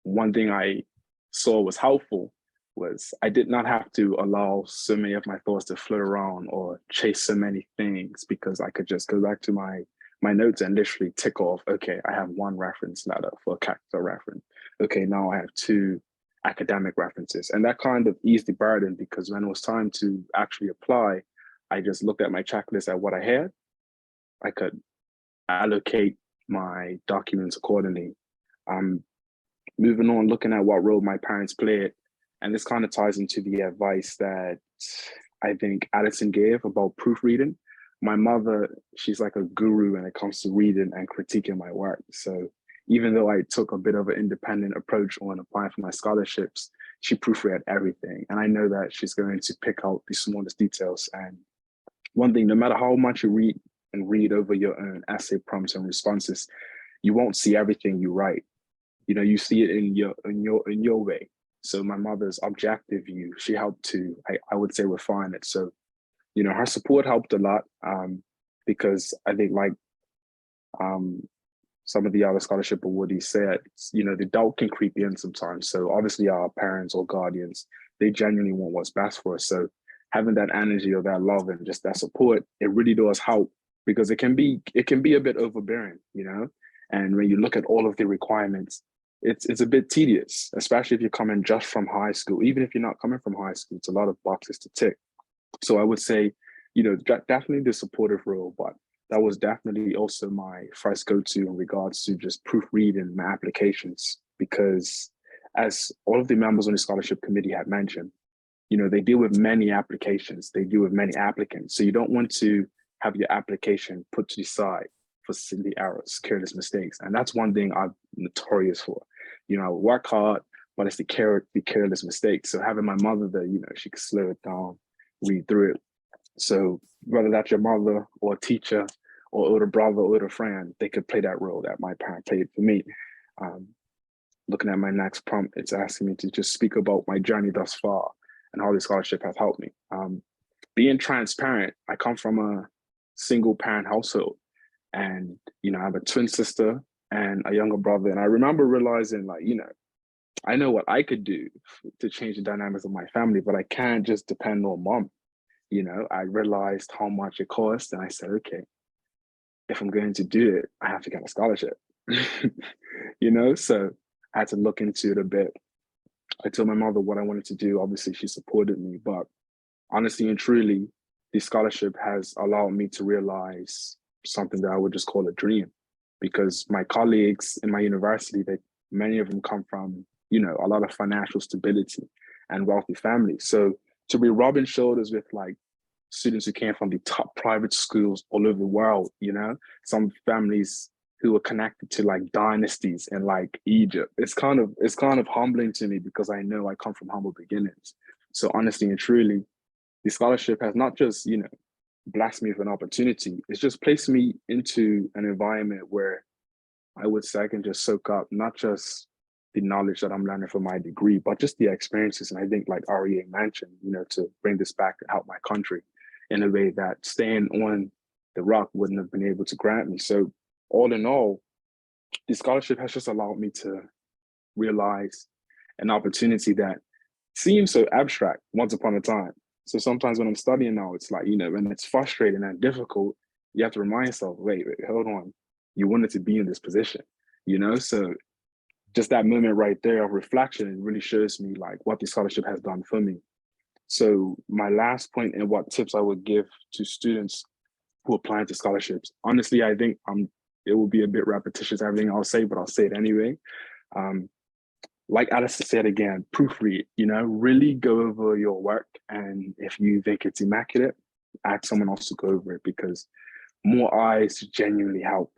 S10: one thing I saw was helpful was I did not have to allow so many of my thoughts to float around or chase so many things, because I could just go back to my notes and literally tick off, okay, I have 1 reference letter for a character reference. Okay, now I have 2 academic references. And that kind of eased the burden, because when it was time to actually apply, I just looked at my checklist at what I had. I could allocate my documents accordingly. Moving on, looking at what role my parents played. And this kind of ties into the advice that I think Allison gave about proofreading. My mother, she's like a guru when it comes to reading and critiquing my work. So even though I took a bit of an independent approach on applying for my scholarships, she proofread everything. And I know that she's going to pick out the smallest details. And one thing, no matter how much you read over your own essay prompts and responses, you won't see everything you write. You see it in your way. So my mother's objective view, she helped to, I would say, refine it. So, her support helped a lot, because I think, like some of the other scholarship awardees said, the doubt can creep in sometimes. So obviously our parents or guardians, they genuinely want what's best for us. So having that energy or that love and just that support, it really does help, because it can be a bit overbearing, And when you look at all of the requirements, it's a bit tedious, especially if you're coming just from high school. Even if you're not coming from high school, it's a lot of boxes to tick. So I would say, definitely the supportive role, but that was definitely also my first go-to in regards to just proofreading my applications, because as all of the members on the scholarship committee had mentioned, they deal with many applications, they deal with many applicants. So you don't want to have your application put to the side for silly errors, careless mistakes. And that's one thing I'm notorious for. I work hard, but it's the careless mistakes. So having my mother there, she could slow it down, read through it. So whether that's your mother or a teacher or older brother or older friend, they could play that role that my parent played for me. Looking at my next prompt, it's asking me to just speak about my journey thus far and how the scholarship has helped me. Being transparent, I come from a single parent household, and I have a twin sister and a younger brother. And I remember realizing, like, I know what I could do to change the dynamics of my family, but I can't just depend on mom. I realized how much it cost, and I said, okay, if I'm going to do it, I have to get a scholarship. So I had to look into it a bit. I told my mother what I wanted to do. Obviously, she supported me, but honestly and truly, the scholarship has allowed me to realize something that I would just call a dream, because my colleagues in my university, many of them come from, a lot of financial stability and wealthy families. So to be rubbing shoulders with like students who came from the top private schools all over the world, some families who were connected to like dynasties in like Egypt, it's kind of humbling to me, because I know I come from humble beginnings. So honestly and truly, the scholarship has not just, blessed me with an opportunity, it's just placed me into an environment where I would say I can just soak up not just the knowledge that I'm learning from my degree, but just the experiences. And I think, like Ahria mentioned, to bring this back to help my country in a way that staying on the rock wouldn't have been able to grant me. So all in all, the scholarship has just allowed me to realize an opportunity that seems so abstract once upon a time. So sometimes when I'm studying now, it's like, when it's frustrating and difficult, you have to remind yourself, wait, hold on. You wanted to be in this position, So just that moment right there of reflection, it really shows me like what the scholarship has done for me. So my last point and what tips I would give to students who apply to scholarships, honestly, I think it will be a bit repetitious, everything I'll say, but I'll say it anyway. Like Allison said again, proofread, really go over your work. And if you think it's immaculate, ask someone else to go over it, because more eyes genuinely help,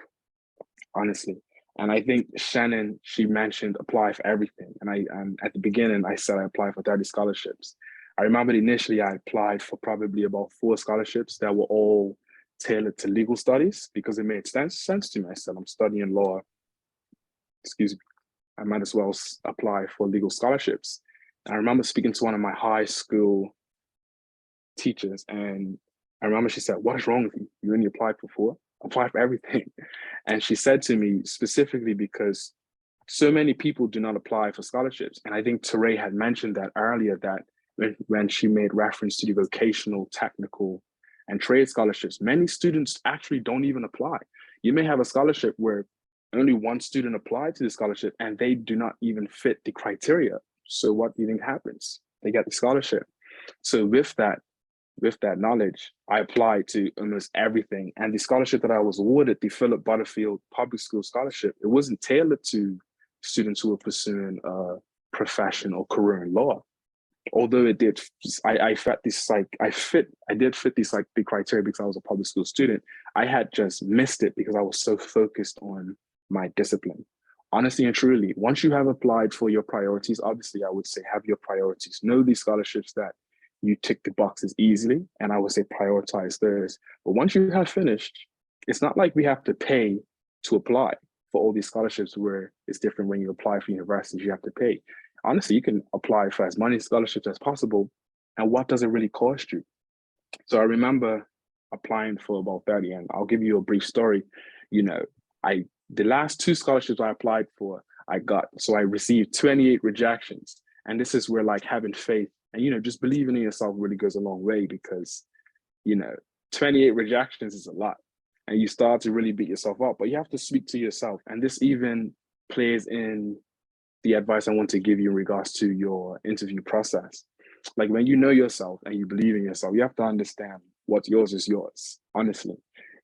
S10: honestly. And I think Shannon, she mentioned apply for everything. And at the beginning, I said I applied for 30 scholarships. I remember initially I applied for probably about 4 scholarships that were all tailored to legal studies, because it made sense to me. I said, I'm studying law, excuse me, I might as well apply for legal scholarships. And I remember speaking to one of my high school teachers, and I remember she said, what is wrong with you? You only applied for 4? Apply for everything. And she said to me specifically because so many people do not apply for scholarships. And I think Terre had mentioned that earlier, that when she made reference to the vocational, technical, and trade scholarships, many students actually don't even apply. You may have a scholarship where only one student applied to the scholarship and they do not even fit the criteria. So what do you think happens? They get the scholarship. So with that knowledge, I applied to almost everything. And the scholarship that I was awarded, the Philip Butterfield Public School Scholarship, it wasn't tailored to students who were pursuing a profession or career in law. Although it did, I did fit these like big criteria because I was a public school student. I had just missed it because I was so focused on my discipline. Honestly and truly, once you have applied for your priorities, obviously I would say have your priorities. Know these scholarships that you tick the boxes easily, and I would say prioritize those. But once you have finished, it's not like we have to pay to apply for all these scholarships, where it's different when you apply for universities, you have to pay. Honestly, you can apply for as many scholarships as possible, and what does it really cost you? So I remember applying for about 30, and I'll give you a brief story. The last 2 scholarships I applied for, I received 28 rejections. And this is where like having faith and, just believing in yourself really goes a long way, because, 28 rejections is a lot, and you start to really beat yourself up, but you have to speak to yourself. And this even plays in the advice I want to give you in regards to your interview process. Like when you know yourself and you believe in yourself, you have to understand what's yours is yours, honestly.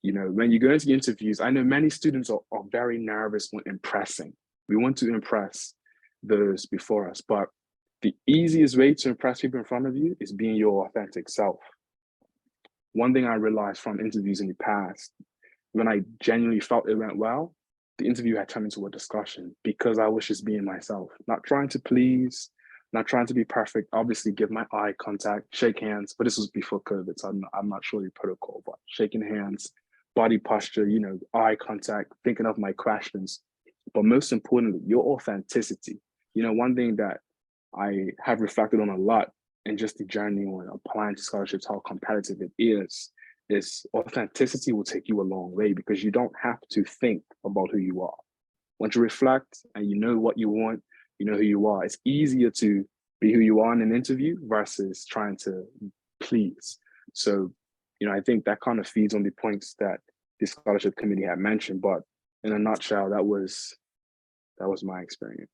S10: When you go into interviews, I know many students are very nervous when impressing. We want to impress those before us, but the easiest way to impress people in front of you is being your authentic self. One thing I realized from interviews in the past, when I genuinely felt it went well, the interview had turned into a discussion because I was just being myself, not trying to please, not trying to be perfect. Obviously, give my eye contact, shake hands, but this was before COVID, so I'm not sure the protocol, but shaking hands, body posture, eye contact, thinking of my questions. But most importantly, your authenticity. One thing that I have reflected on a lot in just the journey on applying to scholarships, how competitive it is authenticity will take you a long way, because you don't have to think about who you are. once you reflect and you know what you want, you know who you are, it's easier to be who you are in an interview versus trying to please. So, I think that kind of feeds on the points that the scholarship committee had mentioned, but in a nutshell, that was my experience.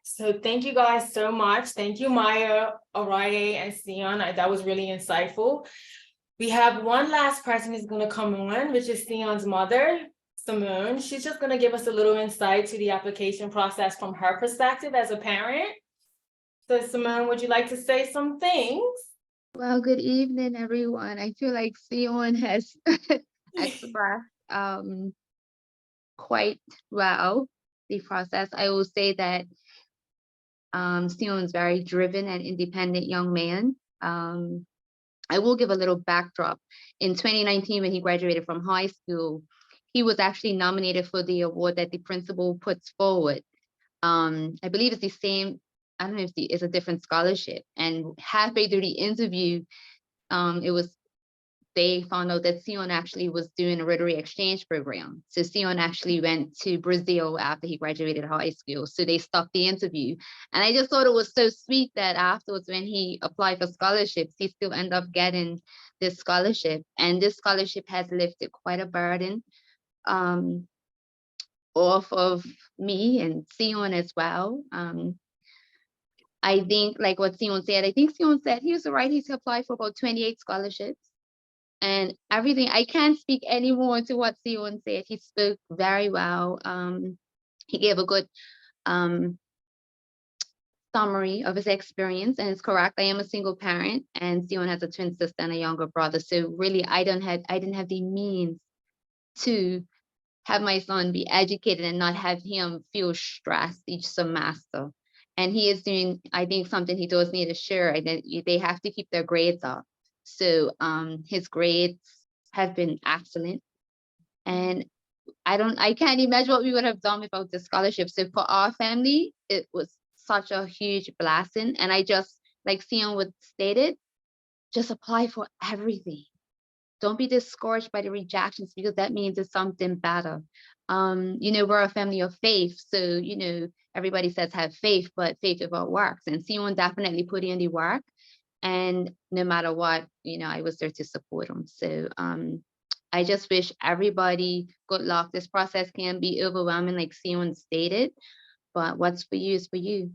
S3: So thank you guys so much. Thank you, Maya, Ahria, and Seon. That was really insightful. We have one last person who's going to come on, which is Seon's mother, Simone. She's just going to give us a little insight to the application process from her perspective as a parent. So Simone, would you like to say some things?
S11: Well, good evening, everyone. I feel like Seon has expressed quite well the process. I will say that Seon is very driven and independent young man. I will give a little backdrop. In 2019, when he graduated from high school, he was actually nominated for the award that the principal puts forward. I believe it's the same, I don't know if it's a different scholarship. And halfway through the interview, they found out that Seon actually was doing a literary exchange program. So Seon actually went to Brazil after he graduated high school. So they stopped the interview. And I just thought it was so sweet that afterwards, when he applied for scholarships, he still ended up getting this scholarship. And this scholarship has lifted quite a burden off of me and Seon as well. I think, like what Seon said, Seon said he was right. He's applied for about 28 scholarships. And everything, I can't speak any more to what Seon said. He spoke very well. He gave a good summary of his experience, and it's correct. I am a single parent, and Seon has a twin sister and a younger brother. So really, I didn't have the means to have my son be educated and not have him feel stressed each semester. And he is doing, I think, something he does need to share. They have to keep their grades up. So his grades have been excellent. And I can't imagine what we would have done without the scholarship. So for our family, it was such a huge blessing. And I just, like Seon would stated, just apply for everything. Don't be discouraged by the rejections, because that means it's something better. We're a family of faith. So, everybody says have faith, but faith without works. And Seon definitely put in the work. And no matter what, I was there to support him. So I just wish everybody good luck. This process can be overwhelming, like Seon stated, but what's for you is for you.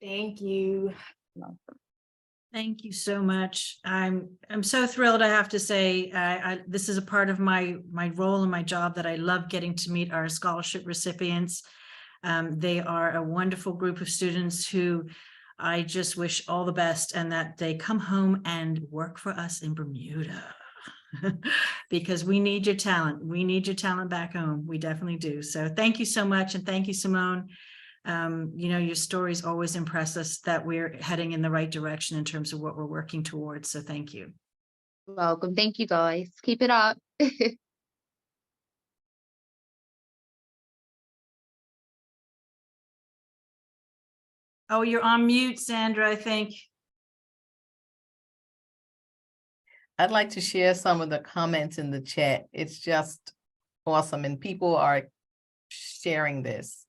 S3: Thank you.
S2: Thank you so much. I'm so thrilled. I have to say, this is a part of my role and my job that I love, getting to meet our scholarship recipients. They are a wonderful group of students who I just wish all the best, and that they come home and work for us in Bermuda because we need your talent. We need your talent back home. We definitely do. So thank you so much. And thank you, Simone. Your stories always impress us that we're heading in the right direction in terms of what we're working towards. So thank you.
S11: You're welcome. Thank you, guys. Keep it up.
S2: Oh, you're on mute, Sandra, I think.
S1: I'd like to share some of the comments in the chat. It's just awesome, and people are sharing this.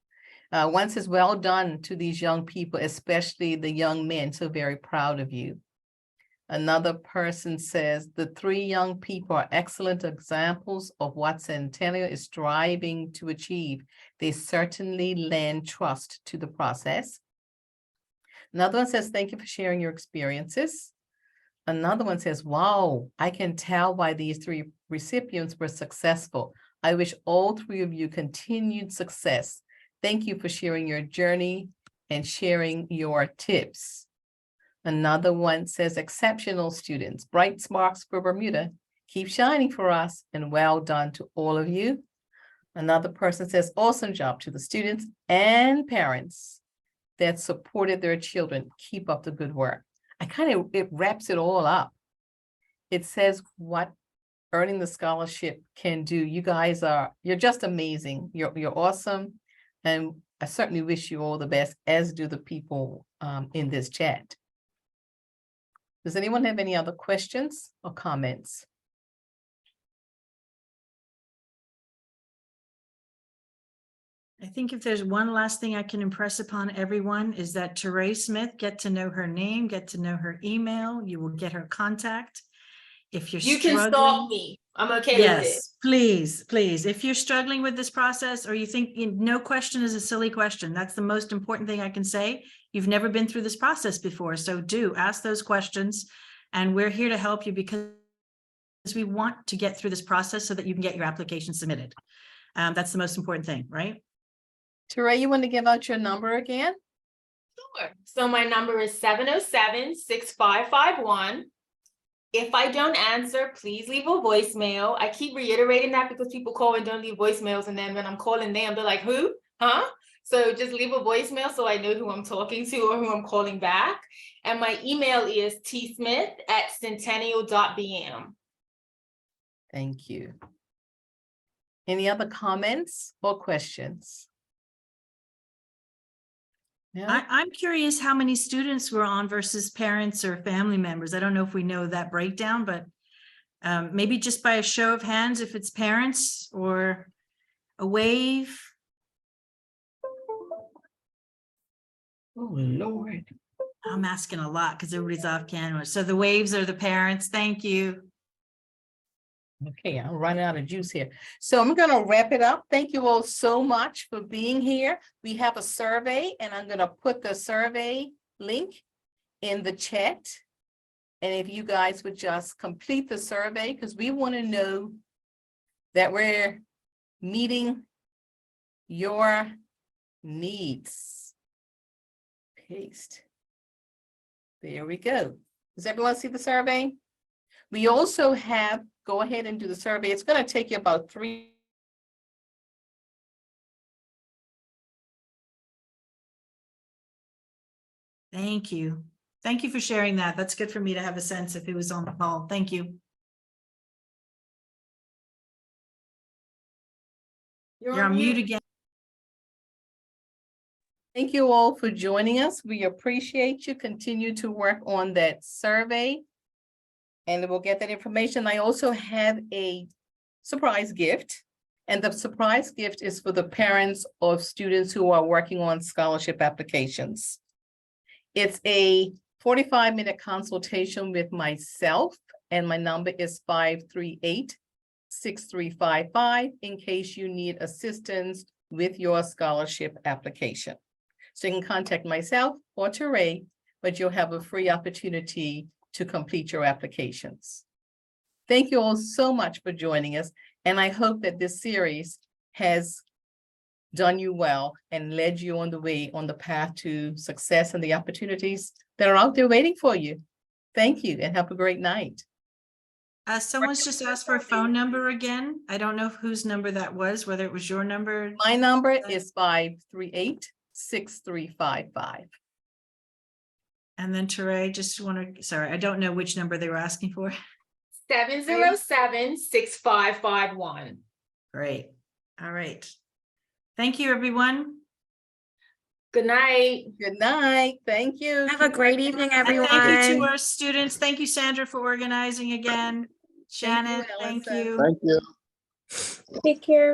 S1: One says, well done to these young people, especially the young men, so very proud of you. Another person says, the 3 young people are excellent examples of what Centennial is striving to achieve. They certainly lend trust to the process. Another one says, thank you for sharing your experiences. Another one says, wow, I can tell why these 3 recipients were successful. I wish all 3 of you continued success. Thank you for sharing your journey and sharing your tips. Another one says, exceptional students, bright sparks for Bermuda. Keep shining for us, and well done to all of you. Another person says, awesome job to the students and parents that supported their children. Keep up the good work. It wraps it all up. It says what earning the scholarship can do. You guys you're just amazing. You're awesome. And I certainly wish you all the best, as do the people in this chat. Does anyone have any other questions or comments?
S2: I think if there's one last thing I can impress upon everyone is that Terre Smith, get to know her name, get to know her email. You will get her contact. If you're
S3: You can
S2: struggling,
S3: stalk me. I'm okay with it.
S2: yes, please, please. If you're struggling with this process or you think no question is a silly question, that's the most important thing I can say. You've never been through this process before, so do ask those questions. And we're here to help you because we want to get through this process so that you can get your application submitted. That's the most important thing, right?
S1: Terre, you want to give out your number again?
S3: Sure. So my number is 707-6551. If I don't answer, please leave a voicemail. I keep reiterating that because people call and don't leave voicemails. And then when I'm calling them, they're like, who? Huh? So just leave a voicemail so I know who I'm talking to or who I'm calling back. And my email is tsmith@centennial.bm.
S1: Thank you. Any other comments or questions? No?
S2: I'm curious how many students were on versus parents or family members. I don't know if we know that breakdown, but maybe just by a show of hands, if it's parents or a wave.
S1: Oh, Lord.
S2: I'm asking a lot because everybody's off camera. So the waves are the parents. Thank you.
S1: Okay, I'm running out of juice here. So I'm going to wrap it up. Thank you all so much for being here. We have a survey and I'm going to put the survey link in the chat. And if you guys would just complete the survey, because we want to know that we're meeting your needs. Paste. There we go. Does everyone see the survey? We also have, go ahead and do the survey. It's going to take you about 3.
S2: Thank you. Thank you for sharing that. That's good for me to have a sense if it was on the call. Thank you. You're on mute again.
S1: Thank you all for joining us. We appreciate you. Continue to work on that survey. And we'll get that information. I also have a surprise gift. And the surprise gift is for the parents of students who are working on scholarship applications. It's a 45-minute consultation with myself, and my number is 538-6355 in case you need assistance with your scholarship application. So you can contact myself or Terre, but you'll have a free opportunity to complete your applications. Thank you all so much for joining us. And I hope that this series has done you well and led you on the way, on the path to success and the opportunities that are out there waiting for you. Thank you and have a great night.
S2: Someone's just asked for a phone number again. I don't know whose number that was, whether it was your number.
S1: My number is 538-6355.
S2: And then Terre, just want to, sorry, I don't know which number they were asking for.
S3: 707-6551.
S2: Great. All right. Thank you, everyone.
S3: Good night.
S1: Good night. Thank you.
S7: Have a great evening,
S2: And
S7: everyone.
S2: thank you to our students. Thank you, Sandra, for organizing again. Shannon, thank
S1: Allison.
S2: you.
S5: Thank you.
S8: Take care.